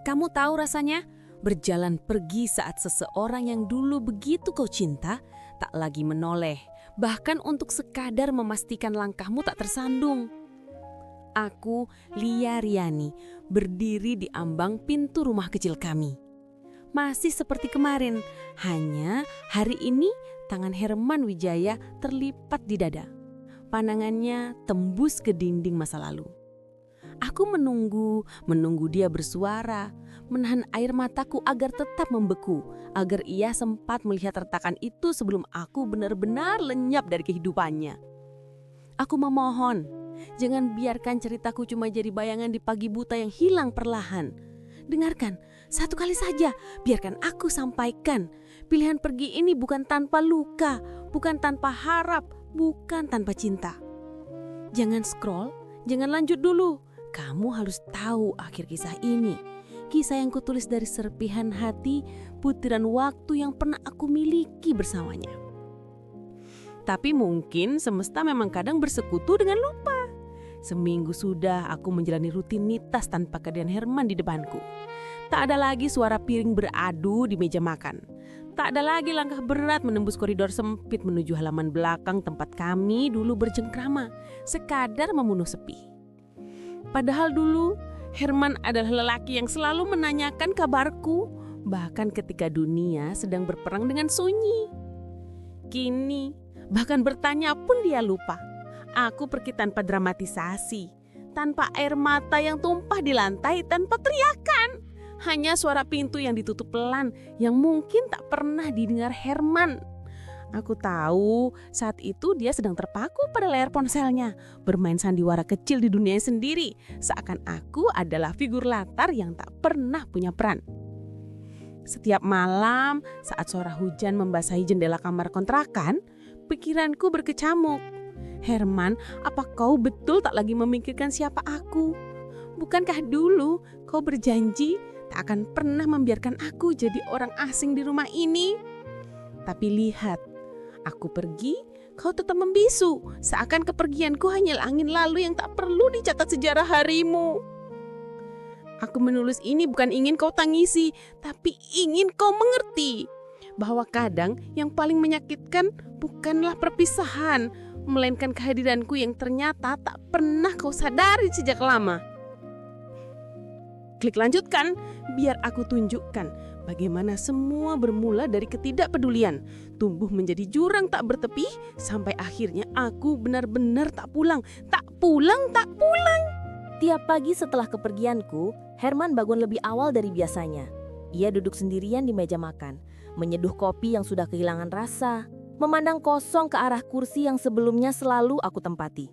Kamu tahu rasanya? Berjalan pergi saat seseorang yang dulu begitu kau cinta, tak lagi menoleh, bahkan untuk sekadar memastikan langkahmu tak tersandung. Aku, Lia Riani, berdiri di ambang pintu rumah kecil kami. Masih seperti kemarin, hanya hari ini tangan Herman Wijaya terlipat di dada. Pandangannya tembus ke dinding masa lalu. Aku menunggu dia bersuara, menahan air mataku agar tetap membeku, agar ia sempat melihat retakan itu sebelum aku benar-benar lenyap dari kehidupannya. Aku memohon, jangan biarkan ceritaku cuma jadi bayangan di pagi buta yang hilang perlahan. Dengarkan, satu kali saja, biarkan aku sampaikan. Pilihan pergi ini bukan tanpa luka, bukan tanpa harap, bukan tanpa cinta. Jangan scroll, jangan lanjut dulu. Kamu harus tahu akhir kisah ini. Kisah yang kutulis dari serpihan hati, butiran waktu yang pernah aku miliki bersamanya. Tapi mungkin semesta memang kadang bersekutu dengan lupa. Seminggu sudah aku menjalani rutinitas tanpa kehadiran Herman di depanku. Tak ada lagi suara piring beradu di meja makan. Tak ada lagi langkah berat menembus koridor sempit menuju halaman belakang tempat kami dulu bercengkrama, sekadar membunuh sepi. Padahal dulu Herman adalah lelaki yang selalu menanyakan kabarku, bahkan ketika dunia sedang berperang dengan sunyi. Kini, bahkan bertanya pun dia lupa. Aku pergi tanpa dramatisasi, tanpa air mata yang tumpah di lantai, tanpa teriakan. Hanya suara pintu yang ditutup pelan yang mungkin tak pernah didengar Herman. Aku tahu saat itu dia sedang terpaku pada layar ponselnya, bermain sandiwara kecil di dunianya sendiri, seakan aku adalah figur latar yang tak pernah punya peran. Setiap malam saat suara hujan membasahi jendela kamar kontrakan, pikiranku berkecamuk. Herman, apa kau betul tak lagi memikirkan siapa aku? Bukankah dulu kau berjanji tak akan pernah membiarkan aku jadi orang asing di rumah ini? Tapi lihat, aku pergi, kau tetap membisu, seakan kepergianku hanya angin lalu yang tak perlu dicatat sejarah harimu. Aku menulis ini bukan ingin kau tangisi, tapi ingin kau mengerti bahwa kadang yang paling menyakitkan bukanlah perpisahan, melainkan kehadiranku yang ternyata tak pernah kau sadari sejak lama. Klik lanjutkan, biar aku tunjukkan bagaimana semua bermula dari ketidakpedulian, tumbuh menjadi jurang tak bertepi, sampai akhirnya aku benar-benar tak pulang. Tiap pagi setelah kepergianku, Herman bangun lebih awal dari biasanya. Ia duduk sendirian di meja makan, menyeduh kopi yang sudah kehilangan rasa, memandang kosong ke arah kursi yang sebelumnya selalu aku tempati.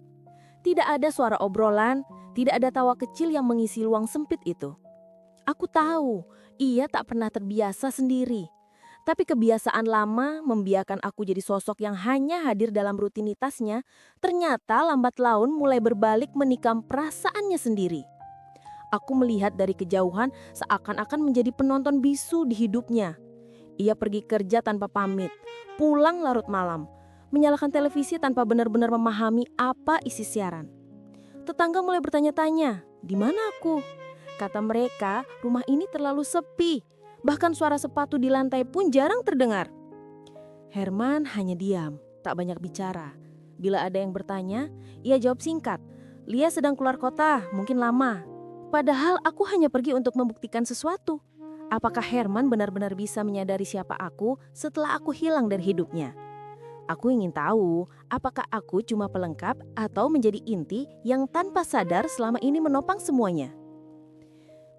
Tidak ada suara obrolan, tidak ada tawa kecil yang mengisi ruang sempit itu. Aku tahu, ia tak pernah terbiasa sendiri. Tapi kebiasaan lama membiarkan aku jadi sosok yang hanya hadir dalam rutinitasnya, ternyata lambat laun mulai berbalik menikam perasaannya sendiri. Aku melihat dari kejauhan seakan-akan menjadi penonton bisu di hidupnya. Ia pergi kerja tanpa pamit, pulang larut malam, menyalakan televisi tanpa benar-benar memahami apa isi siaran. Tetangga mulai bertanya-tanya, di mana aku? Kata mereka, rumah ini terlalu sepi. Bahkan suara sepatu di lantai pun jarang terdengar. Herman hanya diam, tak banyak bicara. Bila ada yang bertanya, ia jawab singkat. Lia sedang keluar kota, mungkin lama. Padahal aku hanya pergi untuk membuktikan sesuatu. Apakah Herman benar-benar bisa menyadari siapa aku setelah aku hilang dari hidupnya? Aku ingin tahu, apakah aku cuma pelengkap atau menjadi inti yang tanpa sadar selama ini menopang semuanya?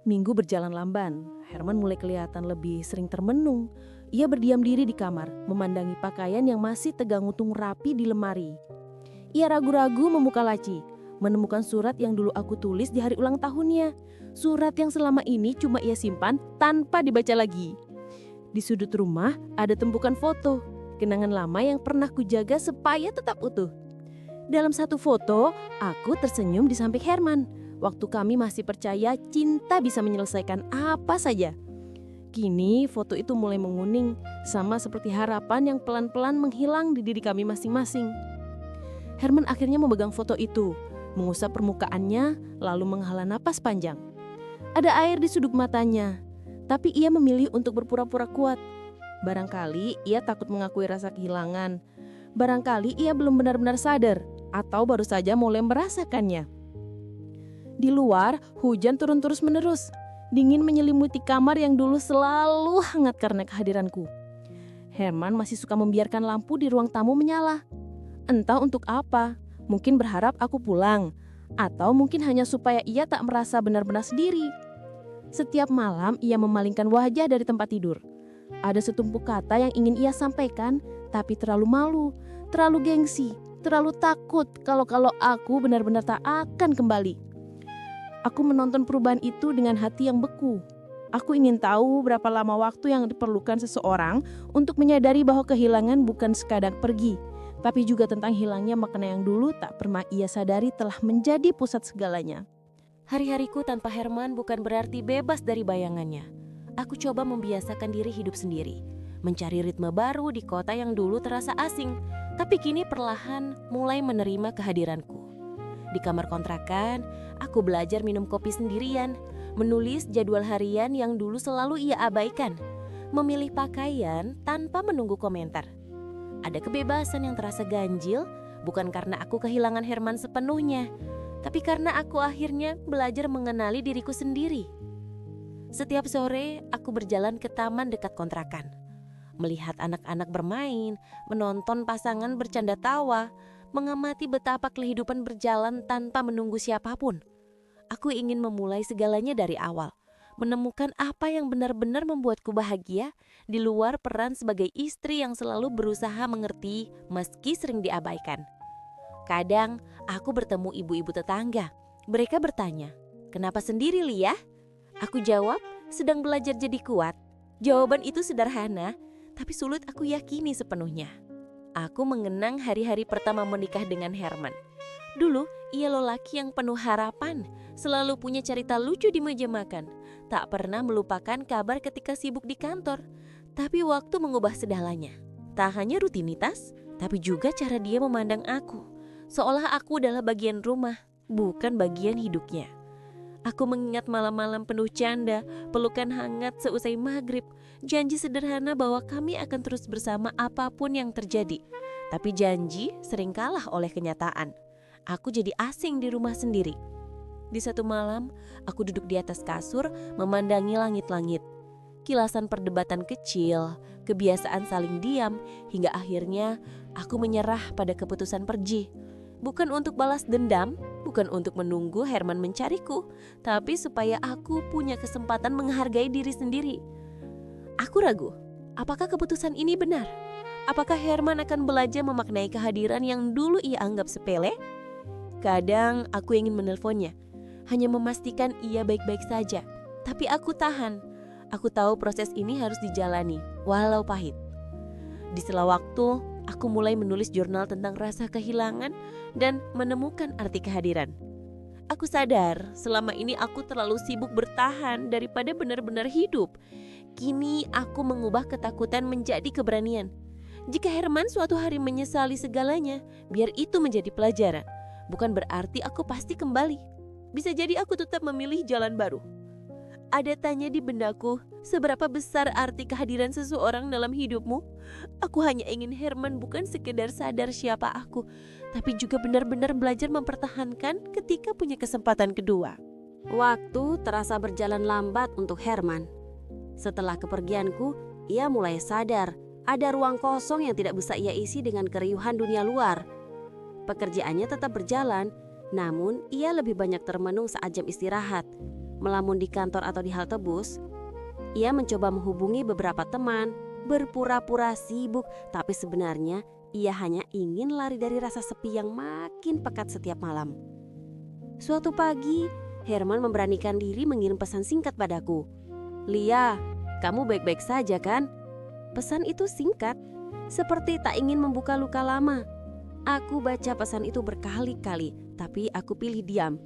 Minggu berjalan lamban, Herman mulai kelihatan lebih sering termenung. Ia berdiam diri di kamar, memandangi pakaian yang masih tegangutung rapi di lemari. Ia ragu-ragu membuka laci, menemukan surat yang dulu aku tulis di hari ulang tahunnya. Surat yang selama ini cuma ia simpan tanpa dibaca lagi. Di sudut rumah ada tumpukan foto, kenangan lama yang pernah kujaga supaya tetap utuh. Dalam satu foto, aku tersenyum di samping Herman. Waktu kami masih percaya cinta bisa menyelesaikan apa saja. Kini foto itu mulai menguning, sama seperti harapan yang pelan-pelan menghilang di diri kami masing-masing. Herman akhirnya memegang foto itu, mengusap permukaannya, lalu menghela napas panjang. Ada air di sudut matanya, tapi ia memilih untuk berpura-pura kuat. Barangkali ia takut mengakui rasa kehilangan. Barangkali ia belum benar-benar sadar atau baru saja mulai merasakannya. Di luar, hujan turun terus-menerus. Dingin menyelimuti kamar yang dulu selalu hangat karena kehadiranku. Herman masih suka membiarkan lampu di ruang tamu menyala. Entah untuk apa, mungkin berharap aku pulang, atau mungkin hanya supaya ia tak merasa benar-benar sendiri. Setiap malam ia memalingkan wajah dari tempat tidur. Ada setumpuk kata yang ingin ia sampaikan, tapi terlalu malu, terlalu gengsi, terlalu takut kalau aku benar-benar tak akan kembali. Aku menonton perubahan itu dengan hati yang beku. Aku ingin tahu berapa lama waktu yang diperlukan seseorang untuk menyadari bahwa kehilangan bukan sekadar pergi, tapi juga tentang hilangnya makna yang dulu tak pernah ia sadari telah menjadi pusat segalanya. Hari-hariku tanpa Herman bukan berarti bebas dari bayangannya. Aku coba membiasakan diri hidup sendiri, mencari ritme baru di kota yang dulu terasa asing, tapi kini perlahan mulai menerima kehadiranku. Di kamar kontrakan, aku belajar minum kopi sendirian, menulis jadwal harian yang dulu selalu ia abaikan, memilih pakaian tanpa menunggu komentar. Ada kebebasan yang terasa ganjil, bukan karena aku kehilangan Herman sepenuhnya, tapi karena aku akhirnya belajar mengenali diriku sendiri. Setiap sore, aku berjalan ke taman dekat kontrakan. Melihat anak-anak bermain, menonton pasangan bercanda tawa, mengamati betapa kehidupan berjalan tanpa menunggu siapapun. Aku ingin memulai segalanya dari awal, menemukan apa yang benar-benar membuatku bahagia di luar peran sebagai istri yang selalu berusaha mengerti meski sering diabaikan. Kadang aku bertemu ibu-ibu tetangga. Mereka bertanya, "Kenapa sendiri, Lia?" Aku jawab, "Sedang belajar jadi kuat." Jawaban itu sederhana, tapi sulit aku yakini sepenuhnya. Aku mengenang hari-hari pertama menikah dengan Herman. Dulu, ia lelaki yang penuh harapan, selalu punya cerita lucu di meja makan. Tak pernah melupakan kabar ketika sibuk di kantor. Tapi waktu mengubah segalanya. Tak hanya rutinitas, tapi juga cara dia memandang aku. Seolah aku adalah bagian rumah, bukan bagian hidupnya. Aku mengingat malam-malam penuh canda, pelukan hangat seusai maghrib, janji sederhana bahwa kami akan terus bersama apapun yang terjadi. Tapi janji sering kalah oleh kenyataan. Aku jadi asing di rumah sendiri. Di satu malam, aku duduk di atas kasur memandangi langit-langit. Kilasan perdebatan kecil, kebiasaan saling diam, hingga akhirnya aku menyerah pada keputusan pergi. Bukan untuk balas dendam, bukan untuk menunggu Herman mencariku, tapi supaya aku punya kesempatan menghargai diri sendiri. Aku ragu, apakah keputusan ini benar? Apakah Herman akan belajar memaknai kehadiran yang dulu ia anggap sepele? Kadang aku ingin menelponnya, hanya memastikan ia baik-baik saja. Tapi aku tahan. Aku tahu proses ini harus dijalani, walau pahit. Di sela waktu, aku mulai menulis jurnal tentang rasa kehilangan dan menemukan arti kehadiran. Aku sadar selama ini aku terlalu sibuk bertahan daripada benar-benar hidup. Kini aku mengubah ketakutan menjadi keberanian. Jika Herman suatu hari menyesali segalanya, biar itu menjadi pelajaran. Bukan berarti aku pasti kembali. Bisa jadi aku tetap memilih jalan baru. Ada tanya di bendaku, seberapa besar arti kehadiran seseorang dalam hidupmu? Aku hanya ingin Herman bukan sekedar sadar siapa aku, tapi juga benar-benar belajar mempertahankan ketika punya kesempatan kedua. Waktu terasa berjalan lambat untuk Herman. Setelah kepergianku, ia mulai sadar ada ruang kosong yang tidak bisa ia isi dengan keriuhan dunia luar. Pekerjaannya tetap berjalan, namun ia lebih banyak termenung saat jam istirahat. Melamun di kantor atau di halte bus, ia mencoba menghubungi beberapa teman, berpura-pura sibuk, tapi sebenarnya ia hanya ingin lari dari rasa sepi yang makin pekat setiap malam. Suatu pagi, Herman memberanikan diri mengirim pesan singkat padaku. "Lia, kamu baik-baik saja kan?" Pesan itu singkat, seperti tak ingin membuka luka lama. Aku baca pesan itu berkali-kali, tapi aku pilih diam.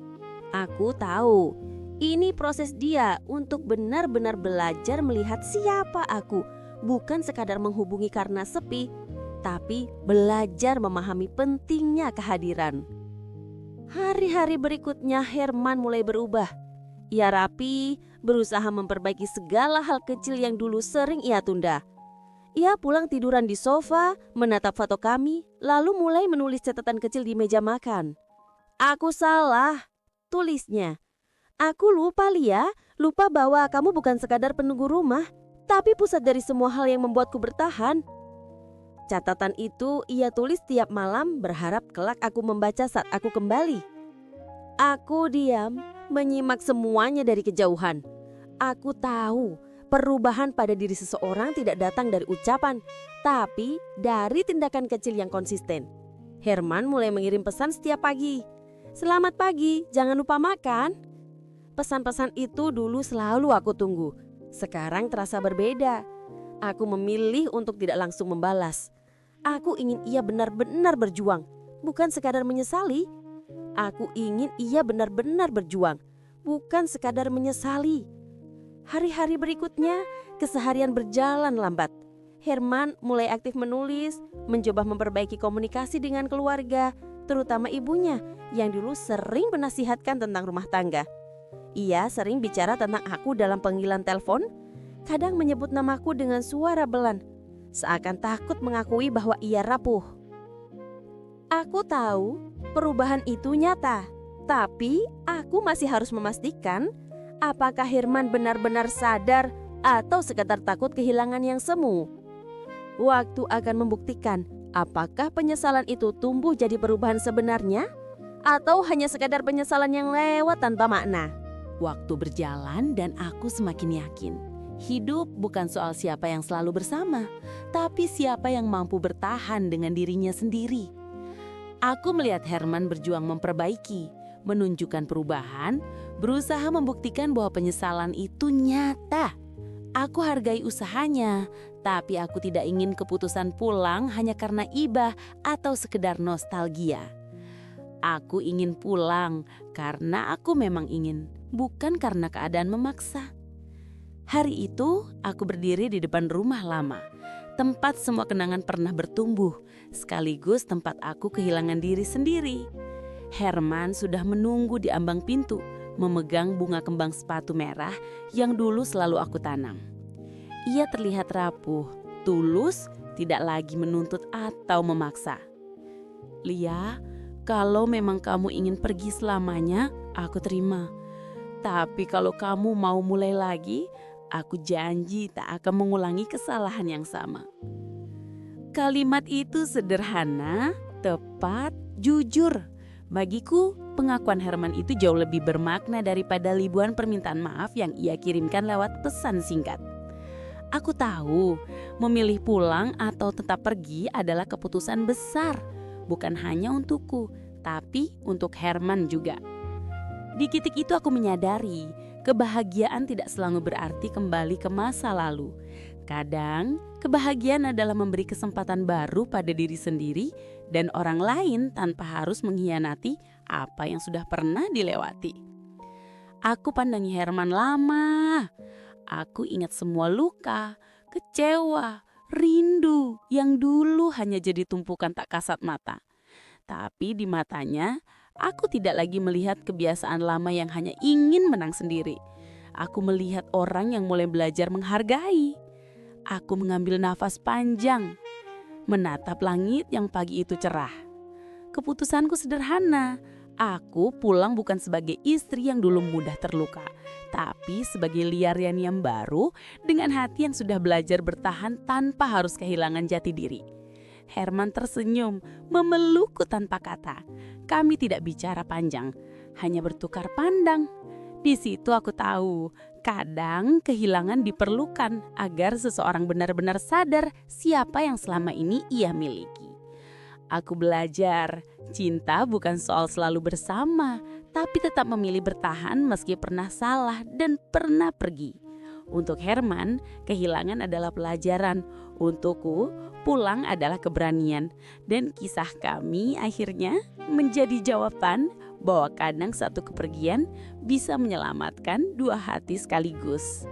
Aku tahu ini proses dia untuk benar-benar belajar melihat siapa aku, bukan sekadar menghubungi karena sepi, tapi belajar memahami pentingnya kehadiran. Hari-hari berikutnya Herman mulai berubah. Ia rapi, berusaha memperbaiki segala hal kecil yang dulu sering ia tunda. Ia pulang tiduran di sofa, menatap foto kami, lalu mulai menulis catatan kecil di meja makan. "Aku salah," tulisnya. "Aku lupa, Lia. Lupa bahwa kamu bukan sekadar penunggu rumah, tapi pusat dari semua hal yang membuatku bertahan." Catatan itu ia tulis tiap malam, berharap kelak aku membaca saat aku kembali. Aku diam, menyimak semuanya dari kejauhan. Aku tahu perubahan pada diri seseorang tidak datang dari ucapan, tapi dari tindakan kecil yang konsisten. Herman mulai mengirim pesan setiap pagi. "Selamat pagi, jangan lupa makan." Pesan-pesan itu dulu selalu aku tunggu. Sekarang terasa berbeda. Aku memilih untuk tidak langsung membalas. Aku ingin ia benar-benar berjuang, bukan sekadar menyesali. Aku ingin ia benar-benar berjuang, bukan sekadar menyesali. Hari-hari berikutnya, keseharian berjalan lambat. Herman mulai aktif menulis, mencoba memperbaiki komunikasi dengan keluarga, terutama ibunya yang dulu sering menasihatkan tentang rumah tangga. Ia sering bicara tentang aku dalam panggilan telepon, kadang menyebut namaku dengan suara belan, seakan takut mengakui bahwa ia rapuh. Aku tahu perubahan itu nyata, tapi aku masih harus memastikan apakah Herman benar-benar sadar atau sekedar takut kehilangan yang semu. Waktu akan membuktikan apakah penyesalan itu tumbuh jadi perubahan sebenarnya atau hanya sekadar penyesalan yang lewat tanpa makna. Waktu berjalan dan aku semakin yakin. Hidup bukan soal siapa yang selalu bersama, tapi siapa yang mampu bertahan dengan dirinya sendiri. Aku melihat Herman berjuang memperbaiki, menunjukkan perubahan, berusaha membuktikan bahwa penyesalan itu nyata. Aku hargai usahanya, tapi aku tidak ingin keputusan pulang hanya karena iba atau sekedar nostalgia. Aku ingin pulang karena aku memang ingin, bukan karena keadaan memaksa. Hari itu, aku berdiri di depan rumah lama, tempat semua kenangan pernah bertumbuh, sekaligus tempat aku kehilangan diri sendiri. Herman sudah menunggu di ambang pintu, memegang bunga kembang sepatu merah yang dulu selalu aku tanam. Ia terlihat rapuh, tulus, tidak lagi menuntut atau memaksa. "Lia, kalau memang kamu ingin pergi selamanya, aku terima. Tapi kalau kamu mau mulai lagi, aku janji tak akan mengulangi kesalahan yang sama." Kalimat itu sederhana, tepat, jujur. Bagiku, pengakuan Herman itu jauh lebih bermakna daripada ribuan permintaan maaf yang ia kirimkan lewat pesan singkat. Aku tahu, memilih pulang atau tetap pergi adalah keputusan besar, bukan hanya untukku, tapi untuk Herman juga. Di titik itu aku menyadari, kebahagiaan tidak selalu berarti kembali ke masa lalu. Kadang, kebahagiaan adalah memberi kesempatan baru pada diri sendiri dan orang lain tanpa harus mengkhianati apa yang sudah pernah dilewati. Aku pandangi Herman lama. Aku ingat semua luka, kecewa, rindu yang dulu hanya jadi tumpukan tak kasat mata. Tapi di matanya, aku tidak lagi melihat kebiasaan lama yang hanya ingin menang sendiri. Aku melihat orang yang mulai belajar menghargai. Aku mengambil nafas panjang, menatap langit yang pagi itu cerah. Keputusanku sederhana. Aku pulang bukan sebagai istri yang dulu mudah terluka, tapi sebagai Lia Riani yang baru dengan hati yang sudah belajar bertahan tanpa harus kehilangan jati diri. Herman tersenyum, memelukku tanpa kata. Kami tidak bicara panjang, hanya bertukar pandang. Di situ aku tahu, kadang kehilangan diperlukan agar seseorang benar-benar sadar siapa yang selama ini ia miliki. Aku belajar, cinta bukan soal selalu bersama, tapi tetap memilih bertahan meski pernah salah dan pernah pergi. Untuk Herman, kehilangan adalah pelajaran. Untukku, pulang adalah keberanian. Dan kisah kami akhirnya menjadi jawaban bahwa kadang satu kepergian bisa menyelamatkan dua hati sekaligus.